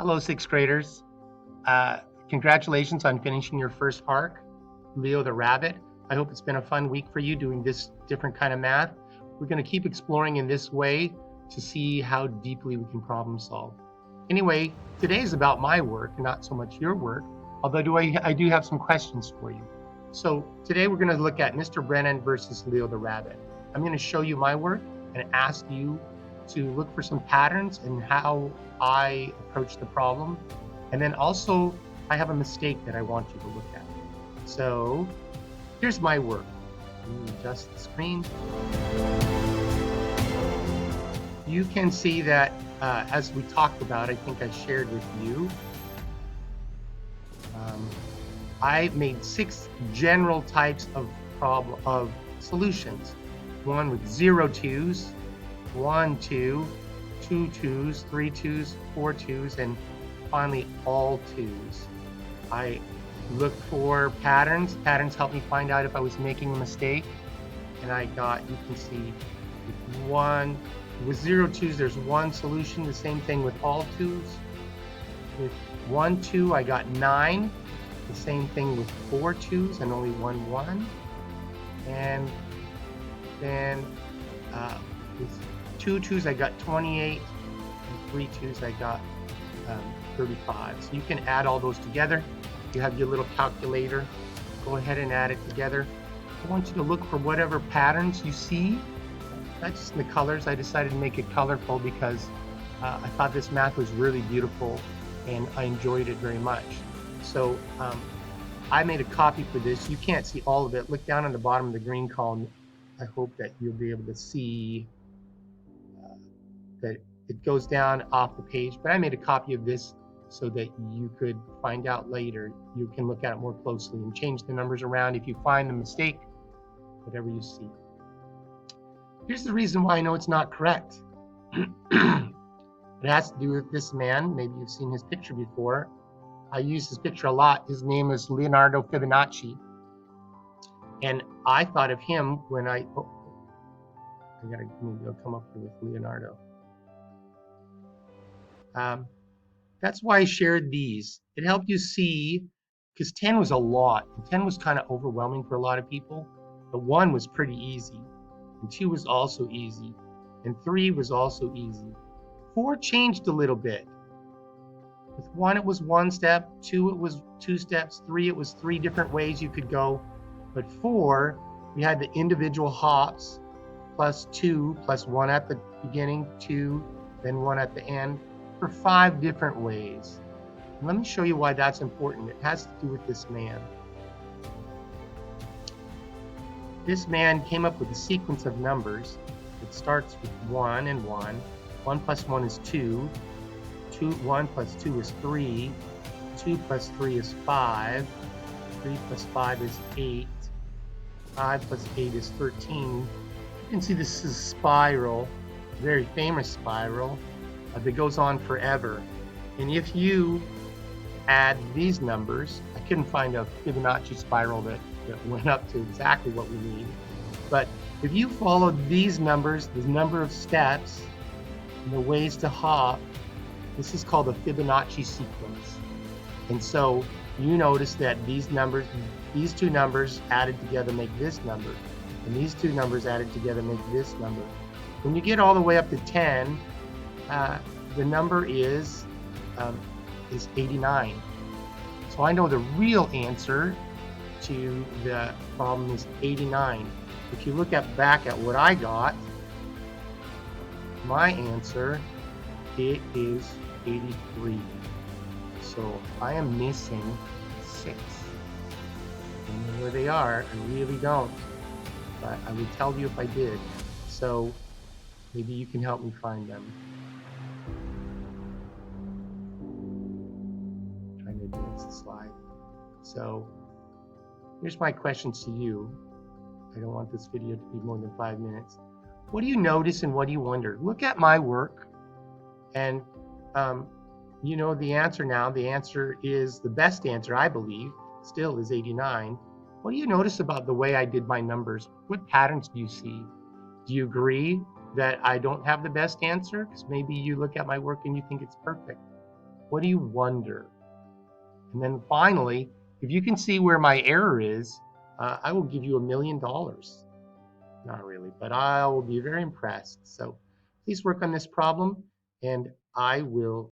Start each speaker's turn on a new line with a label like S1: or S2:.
S1: Hello, sixth graders. Uh, Congratulations on finishing your first arc, Leo the Rabbit. I hope it's been a fun week for you doing this different kind of math. We're going to keep exploring in this way to see how deeply we can problem solve. Anyway, today is about my work, not so much your work, although I do have some questions for you. So today we're going to look at Mr. Brennan versus Leo the Rabbit. I'm going to show you my work and ask you to look for some patterns in how I approach the problem. And then also, I have a mistake that I want you to look at. So here's my work. Let me adjust the screen. You can see that as we talked about, I think I shared with you, I made 6 general types of solutions. One with 0 2s, 1 2, 2 2s, 3 2s, 4 2s, and finally all 2s. I looked for patterns. Patterns helped me find out if I was making a mistake. And I got, you can see, with 0 2s, there's one solution. The same thing with all 2s. With 1 2, I got 9. The same thing with 4 2s and only 1 1. And then with 2 2s, I got 28. And 3 2s, I got 35. So you can add all those together. You have your little calculator. Go ahead and add it together. I want you to look for whatever patterns you see. Not just in the colors. I decided to make it colorful because I thought this math was really beautiful and I enjoyed it very much. So I made a copy for this. You can't see all of it. Look down on the bottom of the green column. I hope that you'll be able to see that it goes down off the page, but I made a copy of this so that you could find out later. You can look at it more closely and change the numbers around if you find the mistake, whatever you see. Here's the reason why I know it's not correct. It has to do with this man. Maybe you've seen his picture before. I use his picture a lot. His name is Leonardo Fibonacci. And I thought of him when maybe I'll come up here with Leonardo. That's why I shared these. It helped you see, because 10 was a lot. And 10 was kind of overwhelming for a lot of people. But 1 was pretty easy. And 2 was also easy. And 3 was also easy. 4 changed a little bit. With 1, it was 1 step. 2, it was 2 steps. 3, it was 3 different ways you could go. But 4, we had the individual hops, plus 2, plus 1 at the beginning, 2, then 1 at the end, for 5 different ways. And let me show you why that's important. It has to do with this man. This man came up with a sequence of numbers. It starts with 1 and 1. 1 plus 1 is 2. 1 plus 2 is 3. 2 plus 3 is 5. 3 plus 5 is 8. 5 plus 8 is 13. You can see this is a spiral, a very famous spiral that goes on forever. And if you add these numbers, I couldn't find a Fibonacci spiral that went up to exactly what we need. But if you follow these numbers, the number of steps, and the ways to hop, this is called a Fibonacci sequence. And so you notice that these two numbers added together make this number, and these two numbers added together make this number. When you get all the way up to 10, the number is 89. So I know the real answer to the problem is 89. If you look back at what I got, my answer, it is 83. So I am missing 6. I don't know where they are. I really don't. But I would tell you if I did. So maybe you can help me find them. I'm trying to advance the slide. So here's my questions to you. I don't want this video to be more than 5 minutes. What do you notice and what do you wonder? Look at my work and you know the answer now. The answer is the best answer, I believe, still is 89. What do you notice about the way I did my numbers? What patterns do you see? Do you agree that I don't have the best answer? Because maybe you look at my work and you think it's perfect. What do you wonder? And then finally, if you can see where my error is, I will give you $1 million. Not really, but I will be very impressed. So please work on this problem, and I will